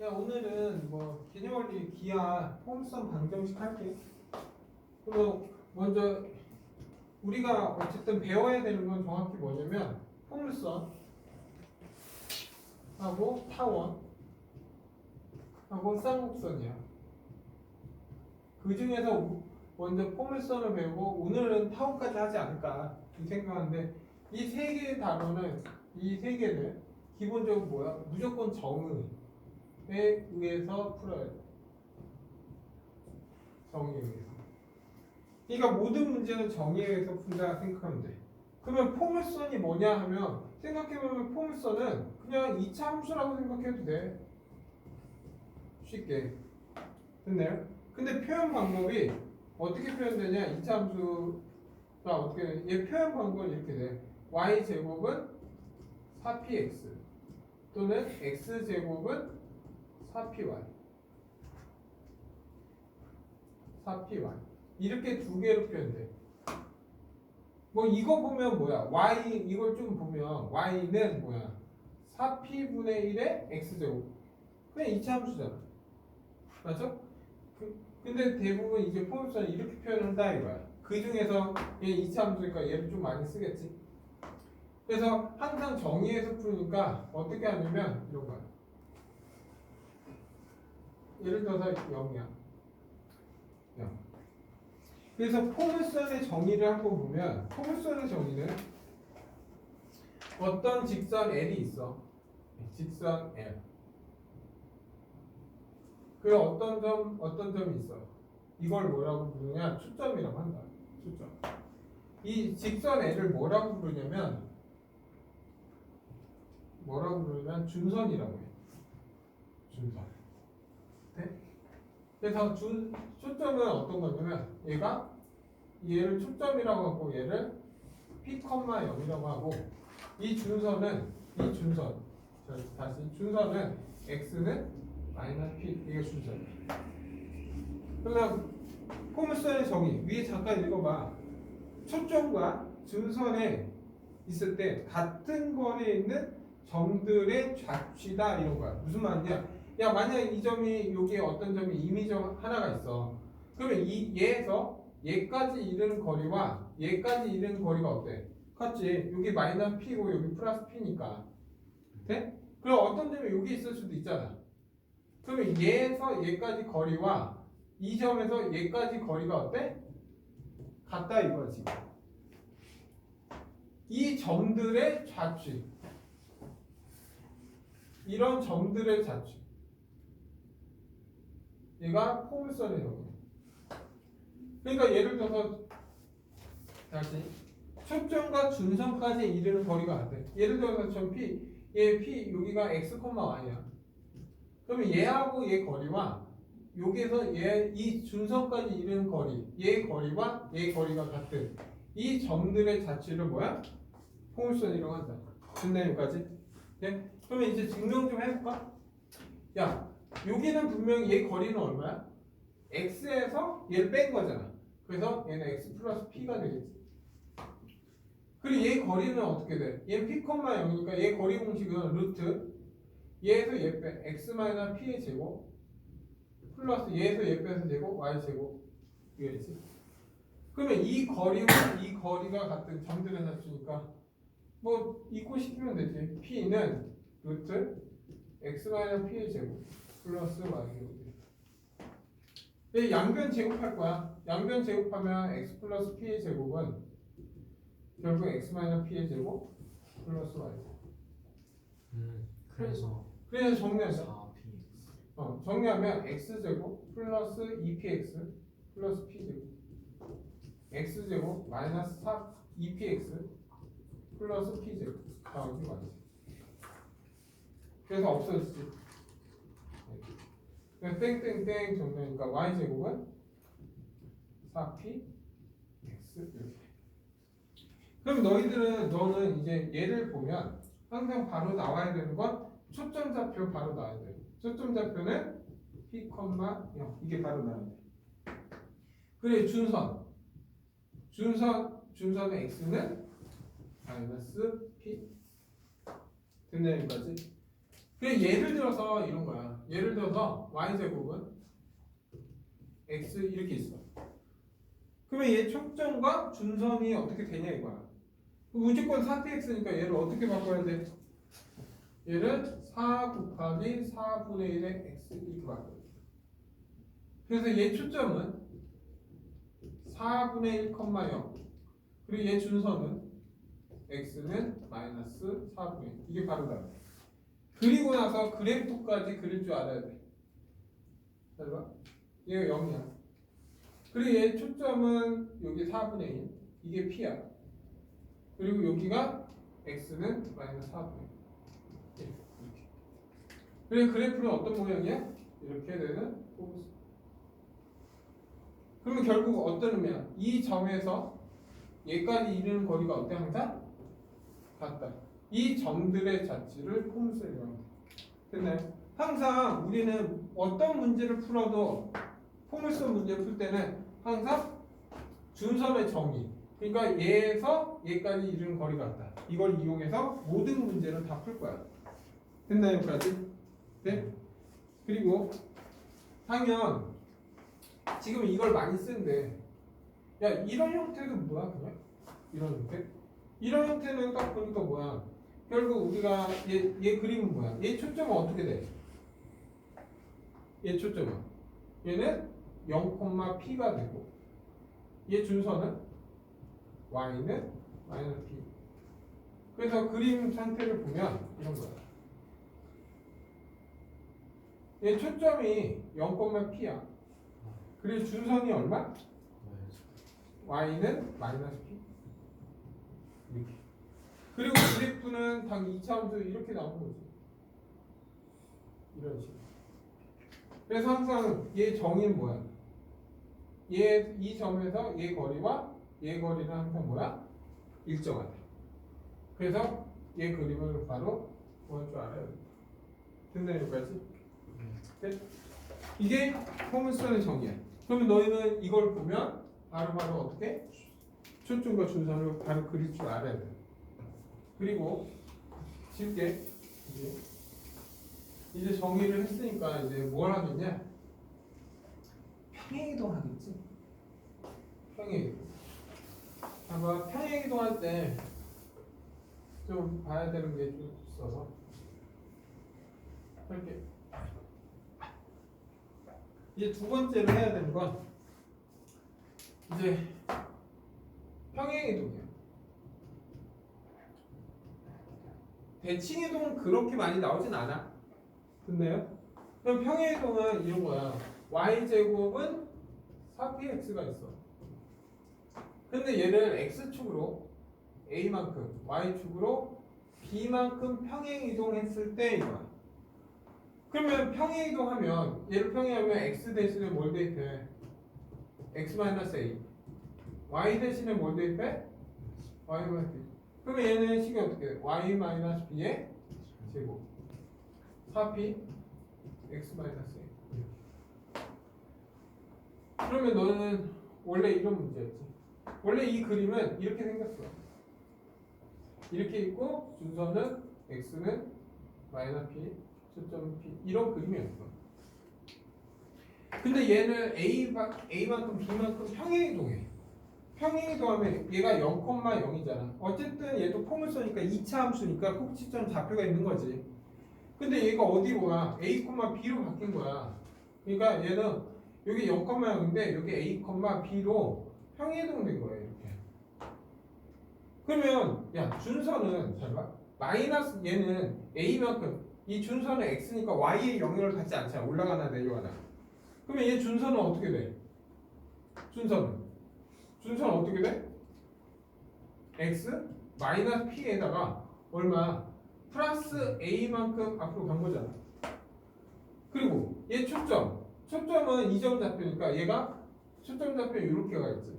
야, 오늘은 뭐 개념원리 기하 포물선 방정식 할게. 그리고 먼저 우리가 어쨌든 배워야 되는 건 정확히 뭐냐면 포물선 하고 타원 하고 쌍곡선이야. 그 중에서 먼저 포물선을 배우고 오늘은 타원까지 하지 않을까 생각하는데, 이 세 개의 단어는, 이 세 개는 기본적으로 뭐야? 무조건 정의에 의해서 풀어야 돼. 정의에 의해서. 그러니까 모든 문제는 정의에 의해서 푼다 생각하면 돼. 그러면 포물선이 뭐냐 하면, 생각해보면 포물선은 그냥 2차 함수라고 생각해도 돼. 쉽게. 됐나요? 근데 표현 방법이 어떻게 표현되냐? 2차 함수가 어떻게 돼? 얘 표현 방법은 이렇게 돼. y제곱은 4px 또는 x제곱은 4py 4py 이렇게 두 개로 표현돼. 뭐 이거 보면 뭐야? y 이걸 좀 보면 y는 뭐야? 4p분의 1의 x제곱. 그냥 2차 함수잖아. 맞죠? 근데 대부분 이제 포물선을 이렇게 표현한다 이거야. 그 중에서 얘 2차 함수니까 얘를 좀 많이 쓰겠지. 그래서 항상 정의해서 푸니까 어떻게 하냐면 이런 거야. 예를 들어서 0이야. 0. 그래서 포물선의 정의를 한번 보면, 포물선의 정의는 어떤 직선 L이 있어. 직선 L. 그리고 어떤 점이 있어. 이걸 뭐라고 부르냐? 초점이라고 한다. 초점. 이 직선 L을 뭐라고 부르냐면 준선이라고 해. 준선. 네? 그래서 초점은 어떤 거냐면, 얘를 초점이라고 하고 얘를 P,0이라고 하고, 이 준선 다시 준선은 x는 마이너스 p, 이게 준선. 그러면 포물선의 정의 위에 잠깐 읽어봐. 초점과 준선에 있을 때 같은 거리에 있는 점들의 좌취다 이런 거야. 무슨 말이냐? 야, 만약 이 점이, 여기에 어떤 점이 임의점 하나가 있어. 그러면 얘에서 얘까지 이르는 거리와 얘까지 이르는 거리가 어때? 같지? 여기 마이너스 p고 여기 플러스 p니까. 돼? 그럼 어떤 점이 여기 있을 수도 있잖아. 그러면 얘에서 얘까지 거리와 이 점에서 얘까지 거리가 어때? 같다 이거지. 이 점들의 좌취. 이런 점들의 좌취. 얘가 포물선의 정의. 그러니까 예를 들어서 다시 초점과 준선까지 이르는 거리가 같아. 예를 들어서 점 P, 얘 P 여기가 x, y야. 그러면 얘하고 얘 거리와 여기에서 얘 이 준선까지 이르는 거리, 얘 거리와 얘 거리가 같은 이 점들의 좌취를 뭐야? 포물선이라고 한다. 됐나 여기까지? 네? 그러면 이제 증명 좀 해볼까? 야, 여기는 분명히 얘 거리는 얼마야? x에서 얘를 뺀 거잖아. 그래서 얘는 x 플러스 p가 되겠지. 그리고 얘 거리는 어떻게 돼? 얘 p, 0이니까 얘 거리 공식은 루트 얘에서 얘 빼 x 마이너스 p의 제곱 플러스 얘에서 얘 빼서 제곱 y 제곱 이거지. 그러면 이 거리와 이 거리가 같은 점들의 좌수니까 뭐 이꼴시키면 되지. p는 루트 x 마이너스 p의 제곱 플러스 y 제곱. 양변 제곱할 거야. 양변 제곱하면 x 플러스 p의 제곱은 결국 x 마이너스 p의 제곱 플러스 y 제곱. 그래서 정리하자. 정리하면 x제곱 플러스 2px 플러스 p제곱 x제곱 마이너스 2px 플러스 p제곱 나오지 맞지? 그래서 없어지지. 그래서 땡땡땡 정리하니까 y제곱은 4px 이렇게. 그럼 너는 이제 얘를 보면 항상 바로 나와야 되는 건 초점 좌표 바로 나와야 돼. 초점 좌표는 p, 0 이게 바로 나와야 돼. 그래 준선의 x는 마이너스 p. 됐나요 여기까지? 그래 예를 들어서 이런 거야. 예를 들어서 y제곱은 x 이렇게 있어. 그러면 얘 촉점과 준선이 어떻게 되냐 이거야. 무조건 4px니까 얘를 어떻게 바꿔야 돼? 얘를 4 곱하기 4분의 1의 x 이렇게 바꿔야 돼. 그래서 얘 초점은 4분의 1, 0 그리고 얘 준선은 x는 마이너스 4분의 1 이게 바로 답이야. 그리고 나서 그래프까지 그릴 줄 알아야 돼. 잘 봐. 얘가 0이야. 그리고 얘 초점은 여기 4분의 1 이게 p야. 그리고 여기가 x는 마이너스 4분의 1 이렇게. 그리고 그래프는 어떤 모양이야? 이렇게 되는 포브스. 그러면 결국 어떤 의미야? 이 점에서 얘까지 이르는 거리가 어때? 항상 같다. 이 점들의 자취를 포물선이라고 합니다. 됐나요? 항상 우리는 어떤 문제를 풀어도 포물선 문제를 풀 때는 항상 준선의 정의, 그러니까 얘에서 얘까지 이르는 거리가 같다. 이걸 이용해서 모든 문제를 다 풀 거야. 됐나요? 여기까지? 네? 그리고 당연 지금 이걸 많이 쓰는데 야 이런 형태도 뭐야 그냥? 이런 형태? 이런 형태는 딱 보니까 뭐야? 결국 우리가 얘 그림은 뭐야? 얘 초점은 어떻게 돼? 얘 초점은 얘는 0,p가 되고 얘 준선은 y는 마이너스 p. 그래서 그림 상태를 보면 이런 거야. 얘 초점이 0,p야. 그리고 준선이 얼마? y는 마이너스 p. 이렇게. 그리고 그래프는 당 2차함수 이렇게 나오는 거지. 이런 식으로. 그래서 항상 얘 정의는 뭐야? 얘 이 점에서 얘 거리와 얘 거리는 항상 뭐야? 일정하다. 그래서 얘 그림을 바로 구할 줄 알아야 돼. 됐나요? 여기까지? 네? 이게 포물선의 정의야. 그러면 너희는 이걸 보면 바로 어떻게? 초점과 준선을 바로 그릴 줄 알아야 돼. 그리고 쉽게 이제 정의를 했으니까 이제 뭘 하겠냐? 평행이동 하겠지. 평행이동. 아마 평행이동 할 때 좀 봐야 되는 게 좀 있어서 이렇게 이제 두 번째로 해야 되는 건 이제 평행이동이야. 대칭이동은 그렇게 많이 나오진 않아. 근데요? 그럼 평행이동은 이런 거야. y제곱은 4px가 있어. 근데 얘를 x축으로 a만큼, y축으로 b만큼 평행이동했을 때 이거야. 그러면 평행이동하면 얘를 평행하면 x 대신에 뭘 대입해? x-a. y 대신에 뭘 대입해? y-b. 그러면 얘는 식이 어떻게 돼? y-b의 제곱 4p x-a. 그러면 너는 원래 이런 문제였지. 원래 이 그림은 이렇게 생겼어. 이렇게 있고 준선은 x는 마이너스 p, 초점 p 이런 그림이었어. 근데 얘는 a만큼 b만큼 평행이동해. 평행이동하면 얘가 0,0이잖아. 어쨌든 얘도 포물선이니까 2차 함수니까 꼭지점 좌표가 있는 거지. 근데 얘가 어디로 가? a, b로 바뀐 거야. 그러니까 얘는 여기 0,0인데 여기 a, b로 평행이동된 거예요. 이렇게. 그러면 야 준선은 잘 봐. 마이너스 얘는 a만큼 이 준선은 x니까 y의 영역을 갖지 않잖아. 올라가나 내려가나. 그러면 얘 준선은 어떻게 돼? 준선은 어떻게 돼? x 마이너스 p에다가 얼마? 플러스 a만큼 앞으로 간 거잖아. 그리고 얘 초점은 이 점 좌표니까 얘가 초점 좌표 이렇게 가 있지.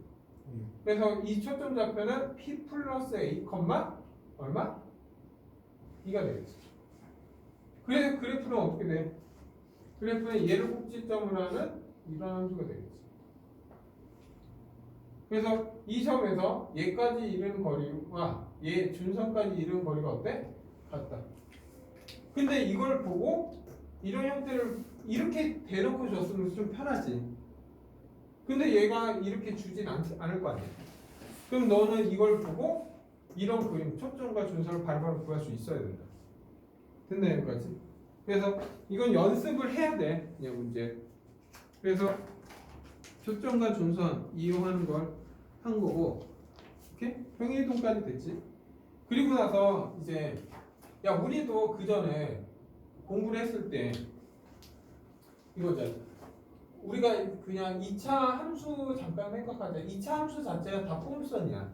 그래서 이 초점 좌표는 p 플러스 a, 얼마? b가 되겠지. 그래서 그래프는 어떻게 돼? 그래프는 얘를 꼭지점으로 하는 이런 함수가 되겠지. 그래서 이 점에서 얘까지 이르는 거리와 얘 준선까지 이르는 거리가 어때? 같다. 근데 이걸 보고 이런 형태를 이렇게 대놓고 줬으면 좀 편하지. 근데 얘가 이렇게 주진 않을 거 아니야. 그럼 너는 이걸 보고 이런 그림, 초점과 준선을 바로바로 구할 수 있어야 된다. 됐나 여기까지? 그래서 이건 연습을 해야 돼. 그냥 문제. 그래서 초점과 준선 이용하는 걸 한 거고, 오케이? 평행이동까지 됐지? 그리고 나서 이제 야 우리도 그 전에 공부를 했을 때 이거잖아. 우리가 그냥 2차 함수 잠깐 생각하자. 2차 함수 자체가 다 포물선이야.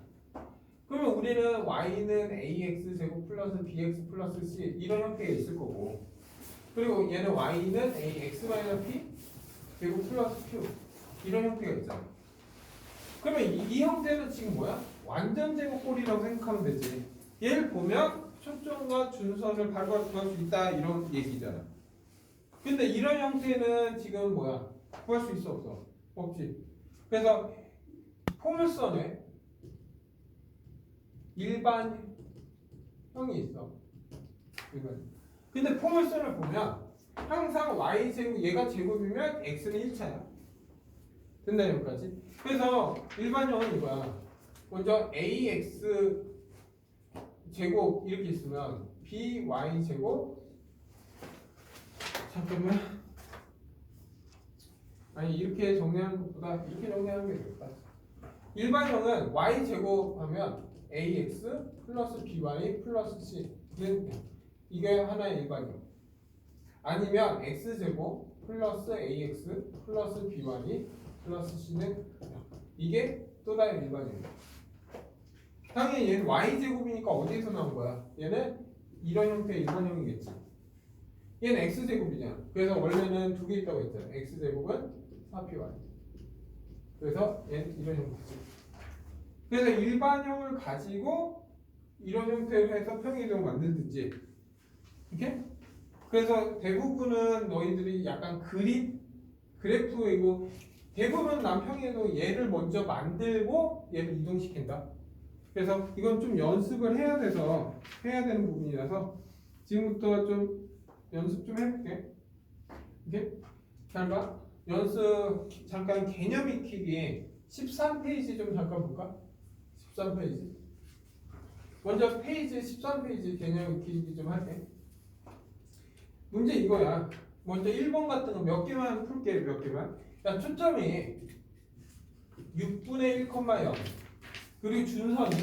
그러면 우리는 y는 ax 제곱 플러스 bx 플러스 c 이런 형태가 있을 거고, 그리고 얘는 y는 ax 마이너스 p 제곱 플러스 q 이런 형태가 있잖아. 그러면 이 형태는 지금 뭐야? 완전 제곱꼴이라고 생각하면 되지. 얘를 보면 초점과 준선을 바로바로 구할 수 있다 이런 얘기잖아. 근데 이런 형태는 지금 뭐야? 구할 수 있어 없어? 없지. 그래서 포물선에 일반형이 있어. 일반. 근데 포물선을 보면 항상 y제곱 얘가 제곱이면 x는 1차야. 됐나 여기까지? 그래서 일반형은 이거야. 먼저 ax 제곱 이렇게 있으면 by 제곱 잠깐만. 아니 이렇게 정리하는 것보다 이렇게 정리하는 게 좋겠다. 일반형은 y 제곱하면 ax 플러스 by 플러스 c 이게 하나의 일반형. 아니면 x 제곱 플러스 ax 플러스 by 플러스 c는 이게 또 다른 일반형이야. 당연히 얘는 y 제곱이니까 어디에서 나온 거야? 얘는 이런 형태의 일반형이겠지. 얘는 x 제곱이냐? 그래서 원래는 두 개 있다고 했잖아. x 제곱은 4py. 그래서 얘는 이런 형태지. 그래서 일반형을 가지고 이런 형태로 해서 평행이동을 만들든지, 이렇게? 그래서 대부분은 너희들이 약간 그래프이고, 대부분 난 평행이동 얘를 먼저 만들고 얘를 이동시킨다. 그래서 이건 좀 연습을 해야 돼서 해야 되는 부분이라서 지금부터 좀 연습 좀 해볼게. 이렇게 잘 봐. 연습 잠깐 개념 익히기 13페이지 좀 잠깐 볼까? 13페이지. 먼저 페이지 13페이지 개념 익히기 좀 할게. 문제 이거야. 먼저 1번 같은 거 몇 개만 풀게. 몇 개만. 야, 초점이 6분의 1,0 그리고 준선이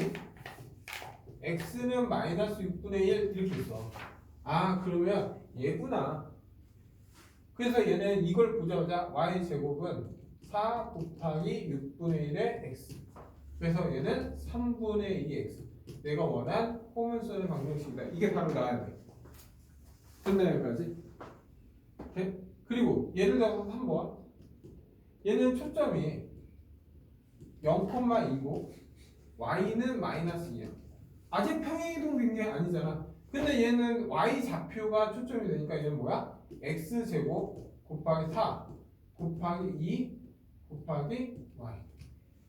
x는 마이너스 6분의 1 이렇게 있어. 아 그러면 얘구나. 그래서 얘는 이걸 보자마자 y제곱은 4 곱하기 6분의 1의 x. 그래서 얘는 3분의 2x. 내가 원한 포물선의 방정식이다. 이게 바로 나와야 돼. 됐나요 여기까지? 오케이? 그리고 예를 들어서 3번. 얘는 초점이 0,2고 y는 마이너스 2야. 아직 평행이동 된 게 아니잖아. 근데 얘는 y 좌표가 초점이 되니까 얘는 뭐야? x제곱 곱하기 4 곱하기 2 곱하기 y.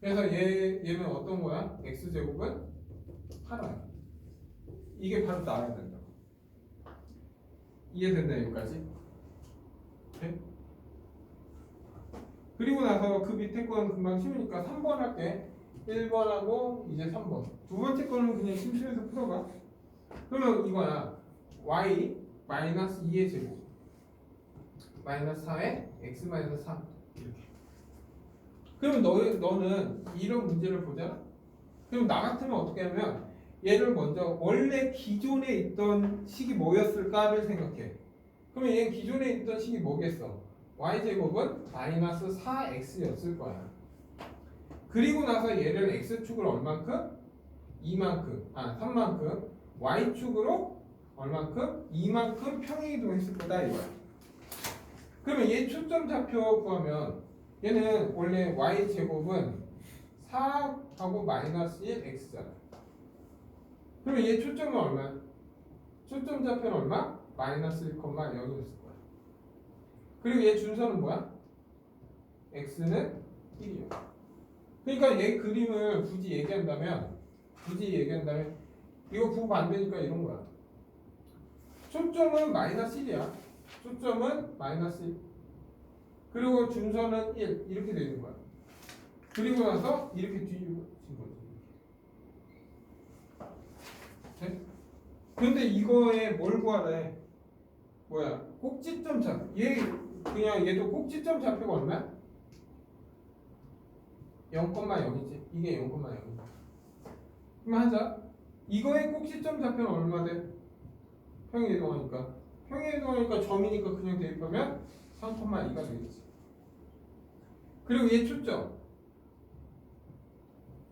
그래서 얘는 어떤 거야? x제곱은 8y. 이게 바로 나와야 된다. 이해됐나요 여기까지? 오케이? 그리고 나서 그 밑에 거는 금방 쉬우니까 3번 할게. 1번하고 이제 3번. 두 번째 거는 그냥 심심해서 풀어봐. 그러면 이거야. y 마이너스 2의 제곱 마이너스 4에 x 마이너스 3 이렇게. 그러면 너는 이런 문제를 보잖아. 그럼 나 같으면 어떻게 하면 얘를 먼저 원래 기존에 있던 식이 뭐였을까를 생각해. 그러면 얘 기존에 있던 식이 뭐겠어? y제곱은 마이너스 4x였을 거야. 그리고 나서 얘를 x축으로 얼만큼? 2만큼, 3만큼, y축으로 얼만큼? 2만큼 평행이동했을 거다 이거야. 그러면 얘 초점 좌표 구하면 얘는 원래 y제곱은 4하고 마이너스 1x잖아. 그러면 얘 초점은 얼마야? 초점 좌표는 얼마? 마이너스 1,0였을 거야. 그리고 얘 준선은 뭐야? x는 1이야. 그러니까 얘 그림을 굳이 얘기한다면 이거 부반대니까 이런 거야. 초점은 마이너스 1이야. 초점은 마이너스 1. 그리고 준선은 1 이렇게 되는 거야. 그리고 나서 이렇게 뒤집어진 거지. 네? 근데 이거에 뭘 구하래? 뭐야? 꼭지점 좌표. 그냥 얘도 꼭지점 좌표가 얼마야? 0,0이지. 이게 0,0. 그럼 하자. 이거의 꼭지점 좌표는 얼마 돼? 평행이동하니까. 평행이동하니까 점이니까 그냥 대입하면 3,2가 되겠지. 그리고 얘 초점.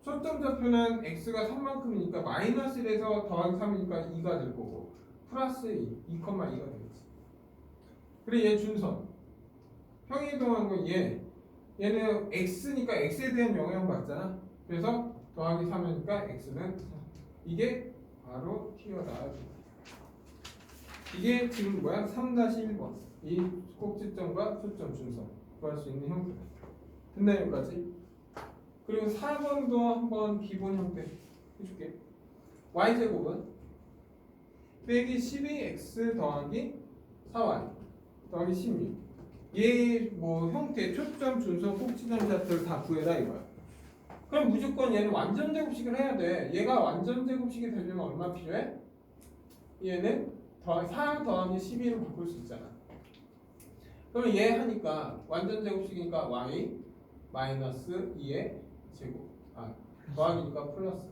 초점 좌표는 x가 3만큼이니까 마이너스 1에서 더하기 3이니까 2가 될 거고 플러스 2,2가 되겠지. 그리고 얘 준선. 평행이동한 건 얘는 x니까 x에 대한 영향 받잖아. 그래서 더하기 3이니까 x는 4. 이게 바로 튀어나와야 돼. 이게 지금 뭐야? 3-1번. 이 꼭지점과 초점 준선 구할 수 있는 형태. 됐나 여기까지? 그리고 4번도 한번 기본 형태 해줄게. y제곱은 빼기 12x 더하기 4y 더하기 16. 얘 뭐 형태 초점 준선 꼭지점 좌표를 다 구해라 이거야. 그럼 무조건 얘는 완전 제곱식을 해야 돼. 얘가 완전 제곱식이 되려면 얼마 필요해? 얘는 4 더하기 12로 바꿀 수 있잖아. 그러면 얘 하니까 완전 제곱식이니까 y 마이너스 2의 제곱. 더하기니까 플러스.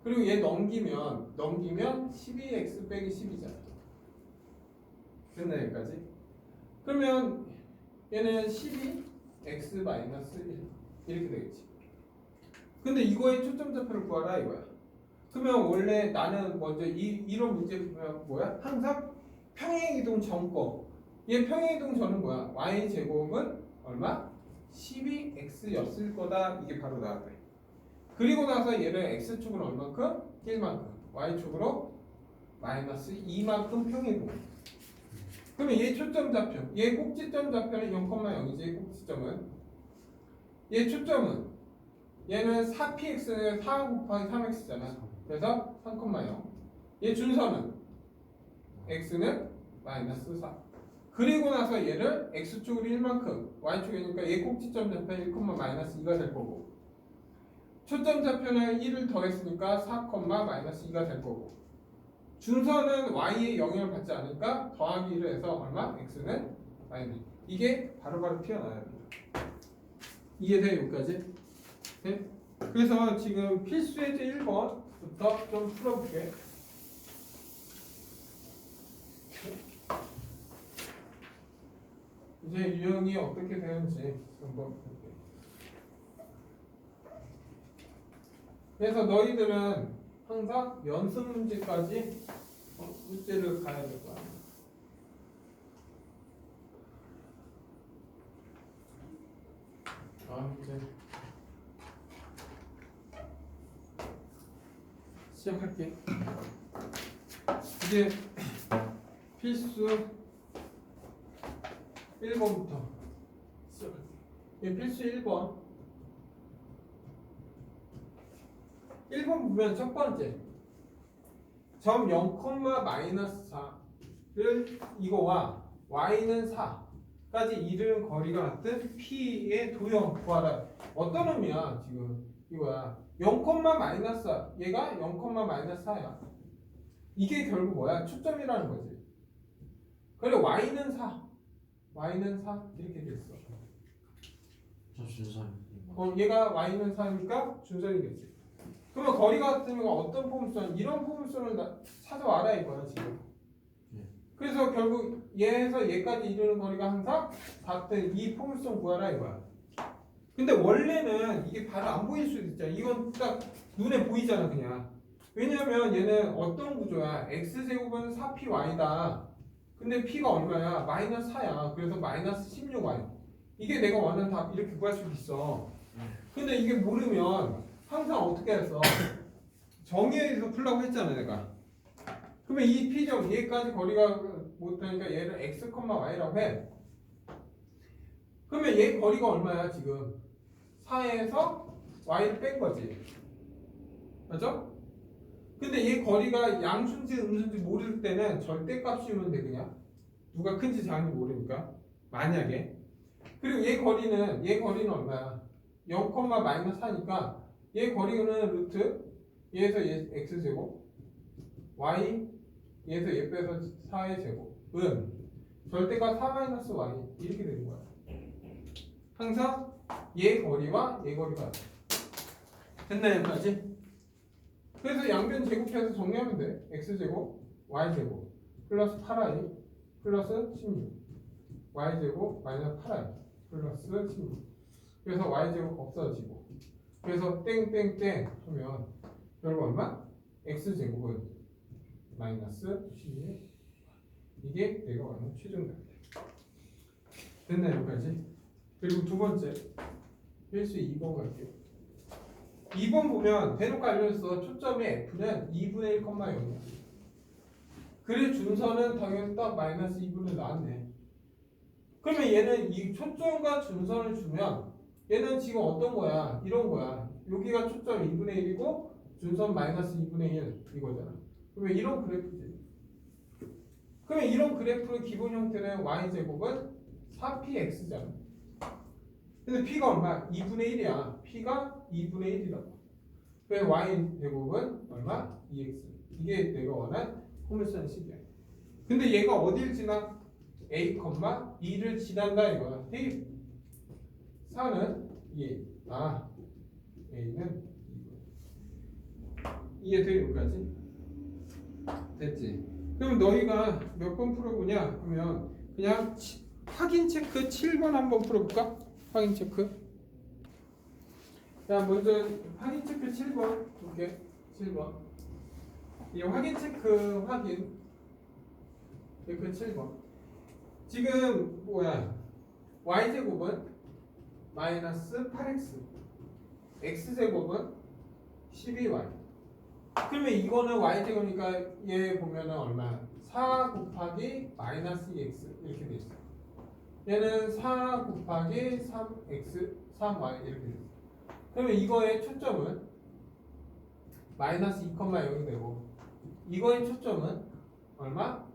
그리고 얘 넘기면 12x 빼기 10이잖아. 됐나 여기까지? 그러면 얘는 12x 마이너스 1 이렇게 되겠지. 근데 이거의 초점 좌표를 구하라 이거야. 그러면 원래 나는 먼저 이런 문제 보면 뭐야? 항상 평행이동 전 거. 얘 평행이동 전은 뭐야? y 제곱은 얼마? 12x였을 거다. 이게 바로 나왔대. 그리고 나서 얘를 x축은 얼만큼? 1만큼. y축으로 마이너스 2만큼 평행이동. 그러면 얘 초점 좌표. 얘 꼭지점 좌표는 0,0이지. 꼭지점은. 얘 초점은 얘는 4px는 4 곱하기 3x잖아. 그래서 3,0. 얘 준선은 x는 마이너스 4. 그리고 나서 얘를 x축으로 1만큼 y축이니까 얘 꼭지점 좌표 1, 마이너스 2가 될 거고 초점 좌표는 1을 더했으니까 4, 마이너스 2가 될 거고 준선은 y의 영향을 받지 않으니까 더하기 1을 해서 얼마? x는 마이너스. 이게 바로바로 튀어나와야 됩니다. 이해돼 여기까지? 네? 그래서 지금 필수 예제 1번부터 좀 풀어볼게. 이제 유형이 어떻게 되는지 한번 볼게. 그래서 너희들은 항상 연습 문제까지 문제를 가야 될 거야. 이제 시작할게. 이제 필수 1번부터 시작할게. 필수 1번. 1번 보면 첫 번째 점 0, 마이너스 4를 이거와 y는 4까지 이르는 거리가 같은 p의 도형 구하라. 어떤 의미야 지금 이거야. 0, 마이너스 4 얘가 0, 마이너스 4야. 이게 결국 뭐야? 초점이라는 거지. 그래 y는 4 이렇게 됐어. 저 준선. 얘가 y는 4니까 준선이겠지. 그러면 거리가 같으면 어떤 포물선? 이런 포물선을 찾아와라 이거야 지금. 그래서 결국 얘에서 얘까지 이르는 거리가 항상 같은 이 포물선 구하라 이거야. 근데 원래는 이게 바로 안 보일 수도 있잖아. 이건 딱 눈에 보이잖아 그냥. 왜냐면 얘는 어떤 구조야? x제곱은 4py다. 근데 p가 얼마야? 마이너스 4야. 그래서 마이너스 16y. 이게 내가 원하는 답 이렇게 구할 수도 있어. 근데 이게 모르면 항상 어떻게 해서 정의에서 풀라고 했잖아 내가. 그러면 이 p점 얘까지 거리가 못하니까 얘를 x, y라고 해. 그러면 얘 거리가 얼마야 지금? 4에서 y를 뺀 거지. 맞죠? 근데 얘 거리가 양수인지 음수인지 모를 때는 절대값이면 돼 그냥. 누가 큰지 작은지 모르니까. 만약에. 그리고 얘 거리는 얼마야? 0, 마이너스 4니까 얘 거리는 루트 얘에서 얘 x제곱 y 얘에서 얘 빼서 4의 제곱은 절대가 4 마이너스 y 이렇게 되는 거야. 항상 얘 거리와 얘 거리가 같아. 됐나요 여기까지? 그래서 양변 제곱해서 정리하면 돼. x제곱 y제곱 플러스 8i 플러스 16 y제곱 마이너스 8i 플러스 16 그래서 y제곱 없어지고 그래서 땡땡땡 하면 결국 얼마? x제곱은 마이너스 12 이게 내가 원하는 최종답이야. 됐나요 여기까지? 그리고 두 번째 필수 2번 갈게요. 2번 보면 대놓고 알려줬어. 초점의 f는 2분의 1,0이야. 그래 준선은 당연히 딱 마이너스 2분의 나왔네. 그러면 얘는 이 초점과 준선을 주면 얘는 지금 어떤 거야? 이런 거야. 여기가 초점 2분의 1이고 준선 마이너스 2분의 1 이거잖아. 그러면 이런 그래프지. 그러면 이런 그래프의 기본 형태는 y제곱은 4px잖아. 근데 p가 얼마? 2분의 1이야. p가 2분의 1이라고. 그래서 y제곱은 얼마? 2x. 이게 내가 원한 포물선 식이야. 근데 얘가 어딜 지나? a, 2를 지난다 이거야. 대입. 4는 2. a는 2. 이해돼 여기까지? 됐지? 그럼 너희가 몇 번 풀어보냐 하면 그냥 확인 체크 7번 한번 풀어볼까? 확인 체크. 자 먼저 확인 체크 7번 볼게. 7번. 이 확인 체크 확인 체크 7번. 지금 뭐야? y제곱은 마이너스 8x x제곱은 12y. 그러면 이거는 y제곱이니까 얘 보면은 얼마야? 4 곱하기 마이너스 2x 이렇게 돼 있어. 얘는 4 곱하기 3x 3y 이렇게 돼 있어. 그러면 이거의 초점은 마이너스 2,0이 되고 이거의 초점은 얼마?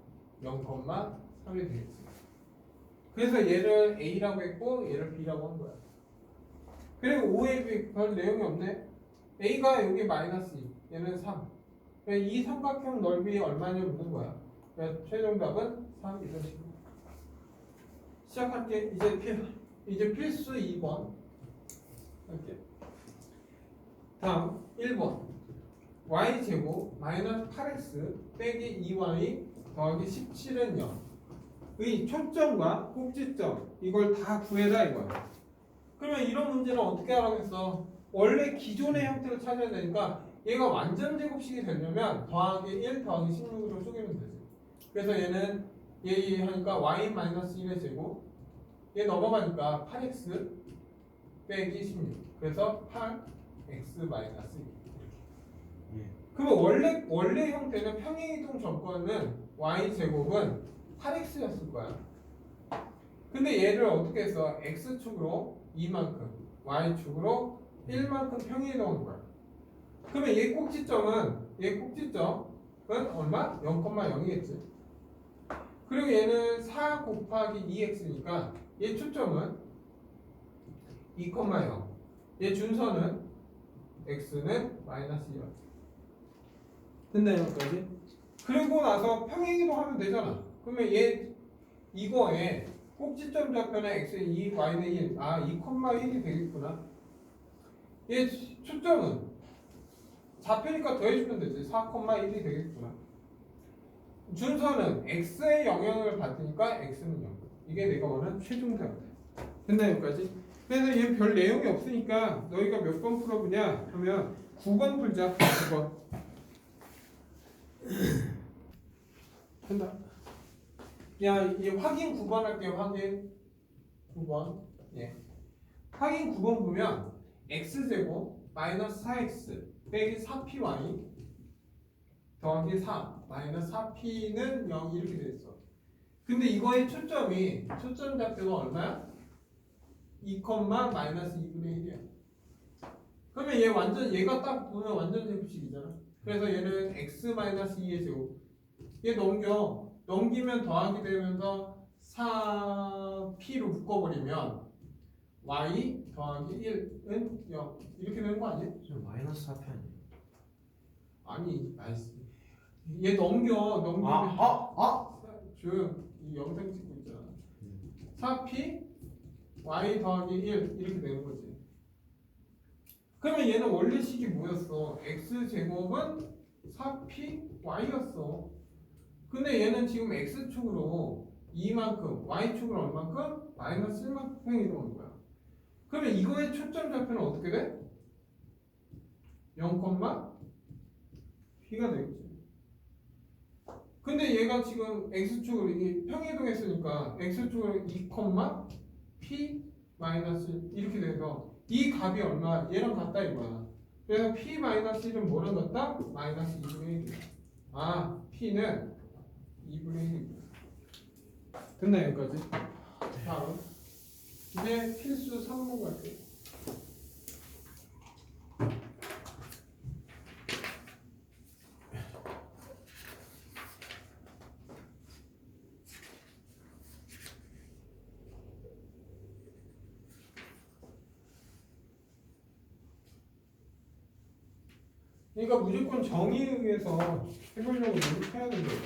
0,3이 되겠지. 그래서 얘를 a라고 했고 얘를 b라고 한 거야. 그리고 5의 별 내용이 없네. a가 여기 마이너스 2 얘는 3. 이 삼각형 넓이 얼마냐 묻는 거야. 그래서 최종 답은 3 이런 식으로. 시작할게. 이제 필수 2번 할게. 다음 1번 y제곱 마이너스 8x 빼기 2y 더하기 17은 0. 의 초점과 꼭지점 이걸 다 구해라 이거야. 그러면 이런 문제는 어떻게 하라겠어? 원래 기존의 형태를 찾아야 되니까 얘가 완전 제곱식이 되려면 더하기 1 더하기 16으로 쪼개면 되지. 그래서 얘는 얘 하니까 y-1의 제곱 얘 넘어가니까 8x 빼기 16 그래서 8x 마이너스 2 이렇게. 그러면 원래 형태는 평행이동 조건은 y제곱은 8x였을 거야. 근데 얘를 어떻게 했어? x축으로 2만큼 y축으로 1만큼 평행이동한 거야. 그러면 얘 꼭지점은 얼마? 0,0이겠지. 그리고 얘는 4 곱하기 2x니까 얘 초점은 2,0. 얘 준선은 x는 마이너스 2. 됐나요 여기까지? 그리고 나서 평행이동 하면 되잖아. 그러면 이거에 꼭지점 좌표는 x의 2, y는 1. 2,1이 되겠구나. 얘 초점은 좌표니까 더해주면 되지. 4,1이 되겠구나. 준선은 x의 영향을 받으니까 x는 0. 이게 내가 원하는 최종 답이다. 됐나요 여기까지? 그래서 얘 별 내용이 없으니까 너희가 몇 번 풀어보냐 하면 9번 풀자. 9번. 한다. 야, 이 확인 9번 할게요. 확인 9번. 예. 확인 9번 보면 x제곱 마이너스 4x 빼기 4py 더하기 4 마이너스 4p는 0 이렇게 돼 있어. 근데 이거의 초점 좌표가 얼마야? 2, 마이너스 2분의 1이야. 그러면 얘가 딱 보면 완전 제곱식이잖아. 그래서 얘는 x-2의 제곱. 얘 넘기면 더하기 되면서 4p로 묶어버리면 y 더하기 1은 0 이렇게 되는 거 아니에요? 지금 마이너스 4피 아니에요? 아니 나이스. 얘 넘기면 조용. 이 영상 찍고 있잖아. 4p y 더하기 1 이렇게 되는 거지. 그러면 얘는 원래 식이 뭐였어? x제곱은 4p y였어. 근데 얘는 지금 x축으로 2만큼, y축으로 얼만큼? 마이너스 1만큼 이동하는 거야. 그러면 이거의 초점 좌표는 어떻게 돼? 0, p가 되겠지. 근데 얘가 지금 x축으로 이게 평이동했으니까 x축으로 2, p 마이너스 1 이렇게 돼서 이 값이 얼마? 얘랑 같다 이거야. 그래서 p 마이너스 1은 뭐랑 같다? 마이너스 2분의 1이야. 아, p는 2분의 1이야. 됐나 여기까지? 다음 이제 필수 3번 갈게요. 그러니까 무조건 정의에 의해서 해보려고 노력해야 되는 거예요.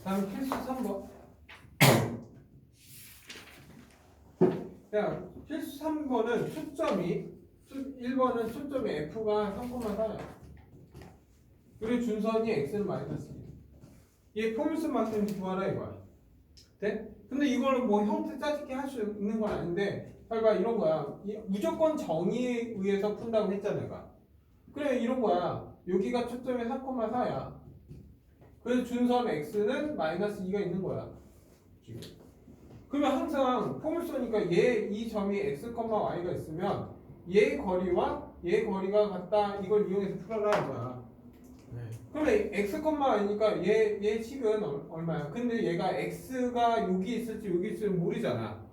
다음 필수 3번. 야, 필수 3번은 초점이 1번은 초점이 f가 3,4야. 그리고 준선이 x는 마이너스 2. 얘 포물수 만큼 구하라 이거야. 돼? 근데 이거는 뭐 형태 짜집게 할 수 있는 건 아닌데 봐봐 이런 거야. 무조건 정의에 의해서 푼다고 했잖아 내가. 그래 이런 거야. 여기가 초점이 3,4야. 그래서 준선 x는 마이너스 2가 있는 거야. 지금. 그러면 항상 포물선이니까 이 점이 x, y가 있으면 얘 거리와 얘 거리가 같다. 이걸 이용해서 풀어라 이거야. 네. 그러면 x, y니까 얘 식은 얼마야? 근데 얘가 x가 여기 있을지 여기 있을지 모르잖아.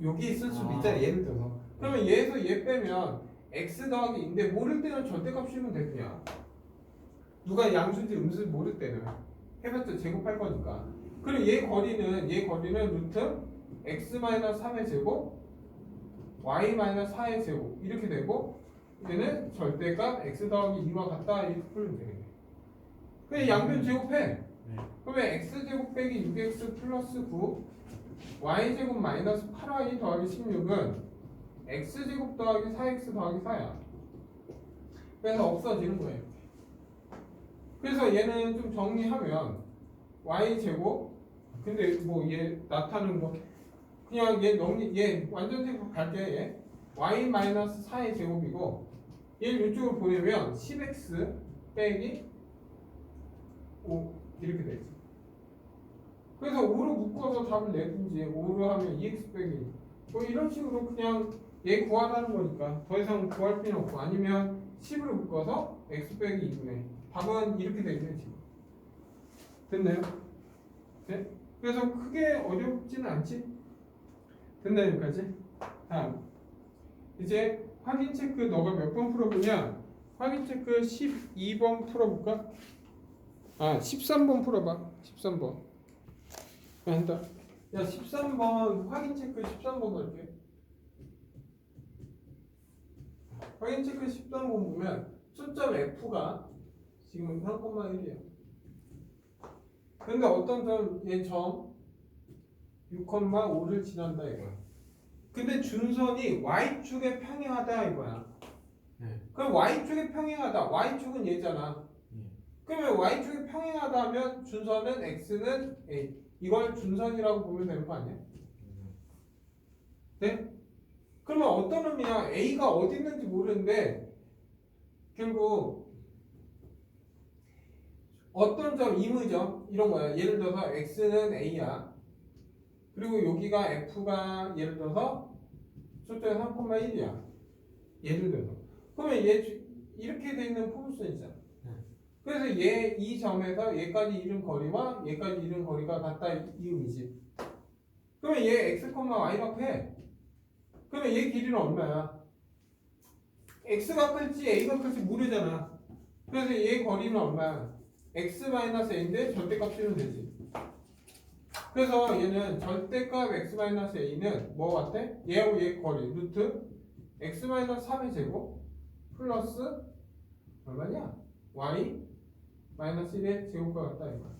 여기 있을 수도 있잖아. 예를 들어서. 그러면 얘에서 얘 빼면 x 더하기 2인데 모를 때는 절대값 씌우면 돼 그냥. 누가 양수인지 음수인지 모를 때는 해봤자 제곱할 거니까. 그리고 얘 거리는 루트 x-3의 제곱 y-4의 제곱 이렇게 되고 얘는 절대값 x 더하기 2와 같다 이렇게 풀면 되겠네. 그냥 양변 제곱해. 네. 그러면 x제곱 빼기 6x 플러스 9 y제곱 마이너스 8y 더하기 16은 x제곱 더하기 4x 더하기 4야. 그래서 없어지는 거예요. 그래서 얘는 좀 정리하면 y제곱 근데 뭐 얘 나타나는 거 그냥 얘 완전 제곱 갈게 얘 y-4의 제곱이고 얘를 이쪽으로 보내면 10x 빼기 5 이렇게 되지. 그래서 5로 묶어서 답을 내든지 5로 하면 2x 빼기 뭐 이런 식으로 그냥 얘 구하라는 거니까 더 이상 구할 필요 없고 아니면 10으로 묶어서 x 빼기 2분의 답은 이렇게 되겠네 지금. 됐나요? 네? 그래서 크게 어렵지는 않지? 됐나요 여기까지? 다음 이제 확인 체크 너가 몇 번 풀어보냐? 확인 체크 12번 풀어볼까? 아 13번 풀어봐. 13번 한다. 야 13번 확인 체크 13번 갈게. 확인 체크 13번 보면 초점 F가 지금 3,1이야. 근데 어떤 점 6,5를 지난다 이거야. 근데 준선이 y축에 평행하다 이거야. 네. 그럼 y축에 평행하다. y축은 얘잖아. 그러면 y축에 평행하다 하면 준선은 x는 a. 이걸 준선이라고 보면 되는 거 아니야? 네? 그러면 어떤 의미야? a가 어디 있는지 모르는데 결국 어떤 점, 임의점 이런 거야. 예를 들어서 x는 a야. 그리고 여기가 f가 예를 들어서 초점이 3,1이야. 예를 들어서. 그러면 얘 이렇게 돼 있는 포물선 있잖아. 그래서 이 점에서 얘까지 이른 거리와 얘까지 이른 거리가 같다 이 의미지. 그러면 얘 x, y라고 해. 그러면 얘 길이는 얼마야? x가 클지 a가 클지 모르잖아. 그래서 얘 거리는 얼마야? x-a인데 절대값 쓰면 되지. 그래서 얘는 절대값 x-a는 뭐 같아? 얘하고 얘 거리 루트 x-3의 제곱 플러스 얼마냐? y-1의 제곱과 같다 이거야.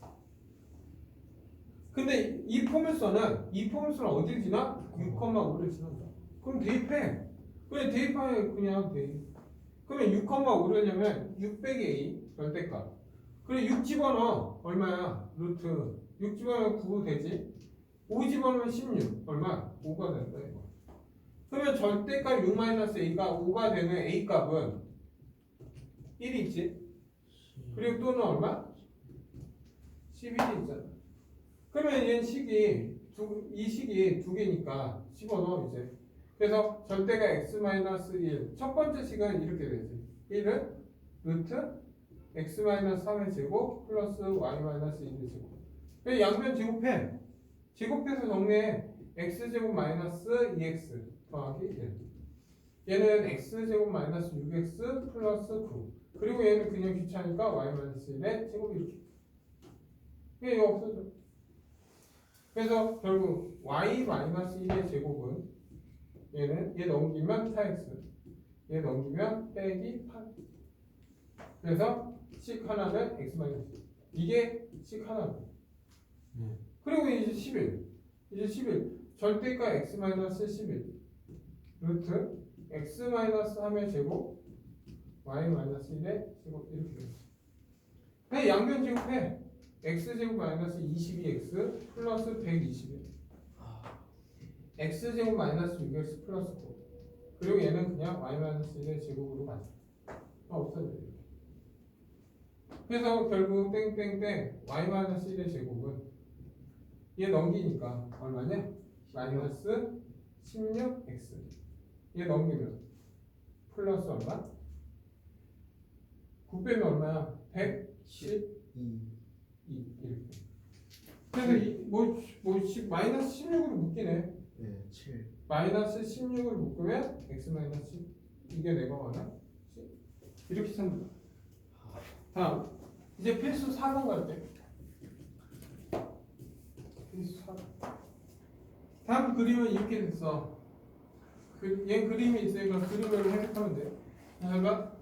근데 이 포물선은 어디를 지나? 6,5를 지난다. 그럼 대입해. 그래 대입하면 그냥 대입. 그러면 6,5를 하려면 6 빼기 a 절대값. 그래 6 집어넣어. 얼마야? 루트 6 집어넣으면 9 되지. 5 집어넣으면 16 얼마? 5가 된다 이거. 그러면 절대값 6-a가 5가 되는 a 값은 1이 있지. 그리고 또는 얼마? 11이 있잖아. 그러면 얘는 이 식이 두 개니까 집어넣어 이제. 그래서 절대가 x-1 첫 번째 식은 이렇게 되지. 1은 루트 x-3의 제곱 플러스 y-1의 제곱. 그래서 양변 제곱해. 제곱해서 정리해. x제곱 마이너스 2x 더하기 1. 얘는 x제곱 마이너스 6x 플러스 9. 그리고 얘는 그냥 귀찮으니까 y-1의 제곱 이렇게. 이거 없어져. 그래서 결국 y-1의 제곱은 얘 넘기면 4x, 얘 넘기면 빼기 8. 그래서 식 하나는 x-1. 이게 식 하나고. 그리고 이제 11. 절대가 x-11. 루트 x-3의 제곱 y-1의 제곱 이렇게 되죠. 그냥 양변 제곱해. x제곱 마이너스 22x 플러스 121 x제곱 마이너스 6x 플러스 9 그리고 얘는 그냥 y-1의 제곱으로 가자. 없어져. 그래서 결국 땡땡땡 y-1의 제곱은 얘 넘기니까 얼마냐? 마이너스 16x 얘 넘기면 플러스 얼마? 9 빼면 얼마야? 112 이렇게. 그래서 마이너스 16으로 묶이네. 네, 7. 마이너스 16을 묶으면 x 마이너스 이게 내가 하나? 이렇게 찾는다. 다음 이제 필수 4번 갈게. 필수 4번. 다음 그림은 이렇게 됐어. 얘 그림이 있으니까 그림을 해석하면 돼. 그러니까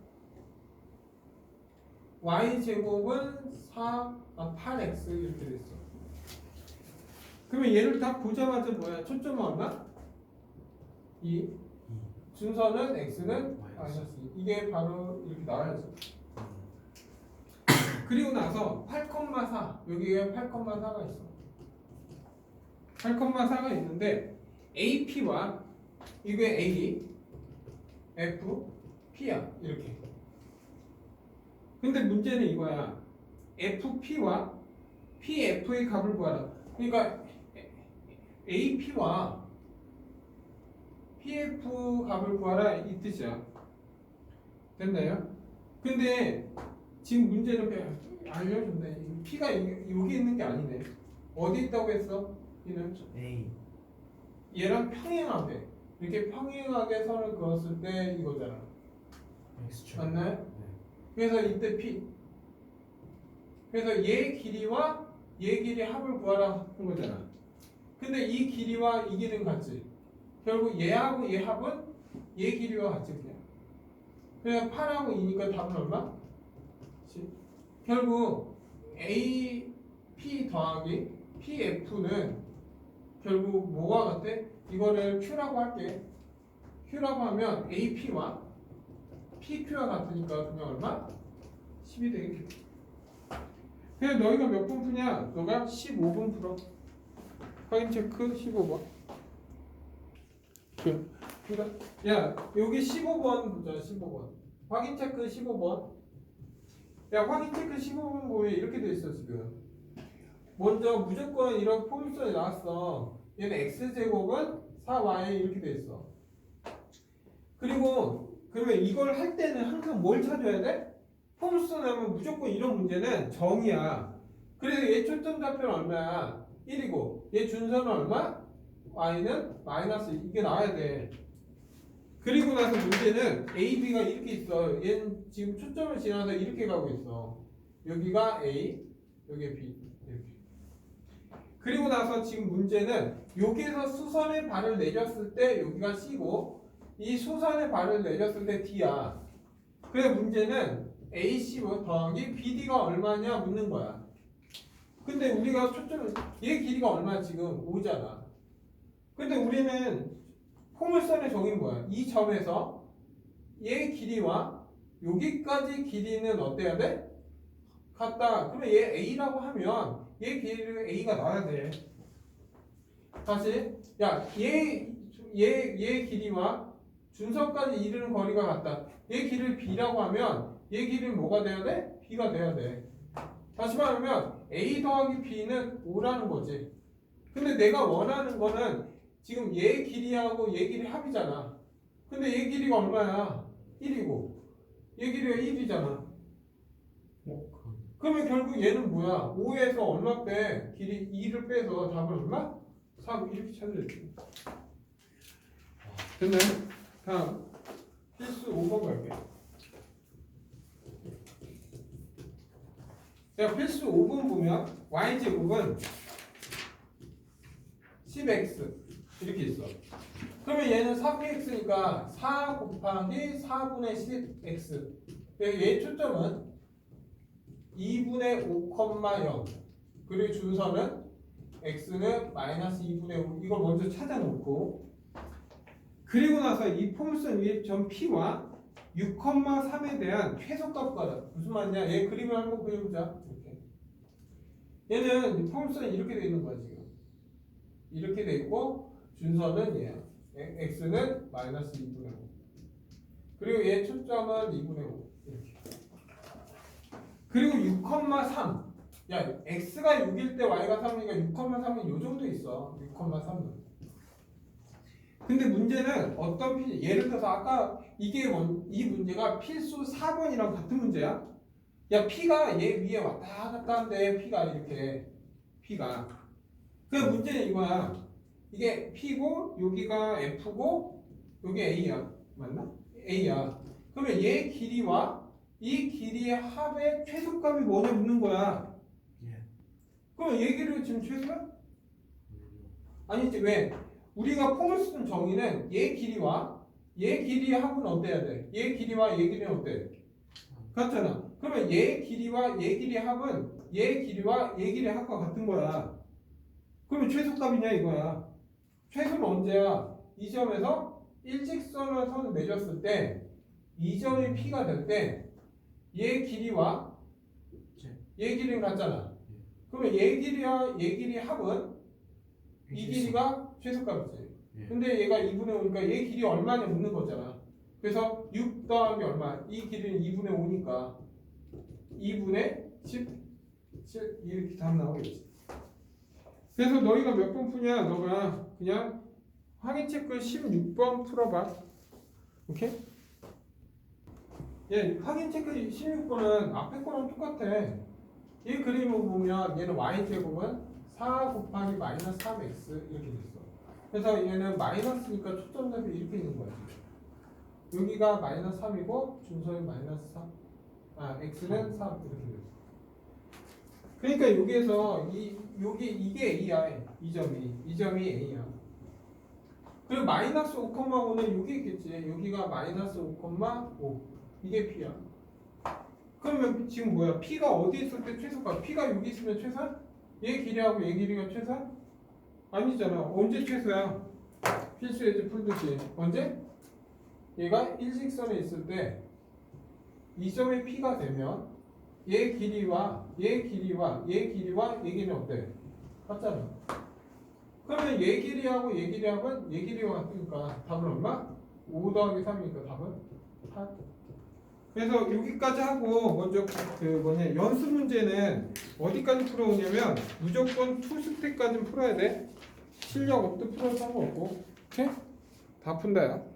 y 제곱은 8x 이렇게 됐어. 그러면 얘를 다 보자마자 뭐야? 초점은 얼마? 2. 준선은 x는 마이너스 2. 이게 바로 이렇게 나와야죠. 그리고 나서 8,4 여기에 8,4가 있어. 8,4가 있는데 AP와 이게 A, F, P야 이렇게. 근데 문제는 이거야. FP와 PF의 값을 구하라. 그러니까 AP와 PF 값을 구하라 이 뜻이야. 됐나요? 근데 지금 문제는 알려준대. P가 여기 있는 게 아니네. 어디 있다고 했어? 얘는 A. 얘랑 평행하게 이렇게 평행하게 선을 그었을 때 이거잖아. X축. 맞나요? 네. 그래서 이때 P. 그래서 얘 길이와 얘 길이 합을 구하라 한 거잖아. 근데 이 길이와 이 길이는 같지. 결국 얘하고 얘 합은 얘 길이와 같지 그냥. 그냥 8하고 2니까 답은 얼마? 10. 결국 AP 더하기 PF는 결국 뭐가 같아? 이거를 Q라고 할게. Q라고 하면 AP와 PQ와 같으니까 그냥 얼마? 10이 되겠지. 그냥 너희가 몇 번 푸냐? 너가 15번 풀어. 확인 체크 15번. 야 여기 15번 보자. 15번 확인 체크 15번. 야 확인 체크 15번 보면 이렇게 돼 있어 지금. 먼저 무조건 이런 포물선이 나왔어. 얘는 x제곱은 4y 이렇게 돼 있어. 그리고 그러면 이걸 할 때는 항상 뭘 찾아야 돼? 포물선 하면 무조건 이런 문제는 정이야. 그래서 얘 초점 좌표는 얼마야? 1이고 얘 준선은 얼마? y는 마이너스 이게 나와야 돼. 그리고 나서 문제는 A, B가 이렇게 있어. 얘는 지금 초점을 지나서 이렇게 가고 있어. 여기가 A, 여기 B 이렇게. 그리고 나서 지금 문제는 여기에서 수선의 발을 내렸을 때 여기가 C고 이 수선의 발을 내렸을 때 D야. 그래서 문제는 AC 더하기 BD가 얼마냐 묻는 거야. 근데 우리가 초점을 얘 길이가 얼마 지금 5잖아. 근데 우리는 포물선에 정인 거야. 이 점에서 얘 길이와 여기까지 길이는 어때야 돼? 같다. 그러면 얘 A라고 하면 얘 길이를 A가 나와야 돼. 다시 얘 길이와 준선까지 이르는 거리가 같다. 얘 길이를 B라고 하면 얘 길이는 뭐가 돼야 돼? B가 돼야 돼. 다시 말하면 A 더하기 B는 5라는 거지. 근데 내가 원하는 거는 지금 얘 길이하고 얘 길이 합이잖아. 근데 얘 길이가 얼마야? 1이고 얘 길이가 1이잖아. 그러면 결국 얘는 뭐야? 5에서 얼마 빼? 길이 2를 빼서 답을 얼마? 3 이렇게 찾아야지. 됐네. 다음 필수 5번 갈게. 자, 필수 5번 보면 y제곱은 10x 이렇게 있어. 그러면 얘는 3x니까 4 곱하기 4분의 10x. 얘 초점은 2분의 5,0 그리고 준선은 x는 마이너스 2분의 5. 이걸 먼저 찾아놓고 그리고 나서 이 포물선 위에 점 P와 6,3에 대한 최소값 구하라. 무슨 말이냐? 얘 그림을 한번 그려보자. 이렇게. 얘는 포물선이 이렇게 돼 있는 거야 지금. 이렇게 돼 있고 준선은 얘야. x는 마이너스 2분의 5. 그리고 얘 초점은 2분의 5. 이렇게. 그리고 6,3. 야, x가 6일 때 y가 3이니까 6,3은 요 정도 있어. 6,3은. 근데 문제는 어떤 예를 들어서 아까 이 문제가 필수 4번이랑 같은 문제야. 야, P가 얘 위에 왔다 갔다 하는데 P가 이렇게 P가. 그 문제는 이거야. 이게 P고 여기가 F고 여기 A야. 맞나? A야. 그러면 얘 길이와 이 길이의 합의 최소값이 뭐냐 묻는 거야. 그럼 얘 길이가 지금 최소야? 아니지. 왜? 우리가 포물선 정의는 얘 길이와 얘 길이의 합은 어때야 돼? 얘 길이와 얘 길이는 어때? 같잖아. 그러면 얘 길이와 얘 길이의 합은 얘 길이와 얘 길이의 합과 같은 거야. 그러면 최소값이냐 이거야. 최소는 언제야? 이 점에서 일직선을 선을 내줬을 때 이 점이 P가 될 때 얘 길이와 얘 길이는 같잖아. 그러면 얘 길이와 얘 길이의 합은 이 길이가 최소값이지. 근데 얘가 2분의 5니까 얘 길이 얼마냐 묻는 거잖아. 그래서 6 더하기 얼마? 이 길이는 2분의 5니까 2분의 17 이렇게 답 나오겠지. 그래서 너희가 몇 번 푸냐? 너가 그냥 확인 체크 16번 풀어봐. 오케이? 예, 확인 체크 16번은 앞에 거랑 똑같아. 이 그림을 보면 얘는 y제곱은 4 곱하기 마이너스 3x 이렇게 됐어. 그래서 얘는 마이너스니까 초점답이 이렇게 있는 거야. 여기가 마이너스 3이고 준선이 마이너스 3. x는 3 이렇게 됐어. 그러니까 여기에서 이게 A야. 이 점이 A야. 그리고 마이너스 5,5는 여기 있겠지. 여기가 마이너스 5,5 이게 P야. 그러면 지금 뭐야? P가 어디 있을 때 최소값? P가 여기 있으면 최소야? 얘 길이하고 얘 길이가 최소야? 아니잖아. 언제 최소야? 필수 예제 풀듯이 언제? 얘가 일직선에 있을 때 이 점의 P가 되면 얘 길이와 얘 길이와 얘 길이와 얘 길이는 어때? 같잖아. 그러면 얘 길이하고 얘 길이하고는 얘 길이와 같으니까 답은 얼마? 5 더하기 3이니까 답은 8. 그래서 여기까지 하고 먼저 연습 문제는 어디까지 풀어오냐면 무조건 투스텝까지는 풀어야 돼. 실력 없도 풀어도 상관없고. 오케이? 다 푼다야.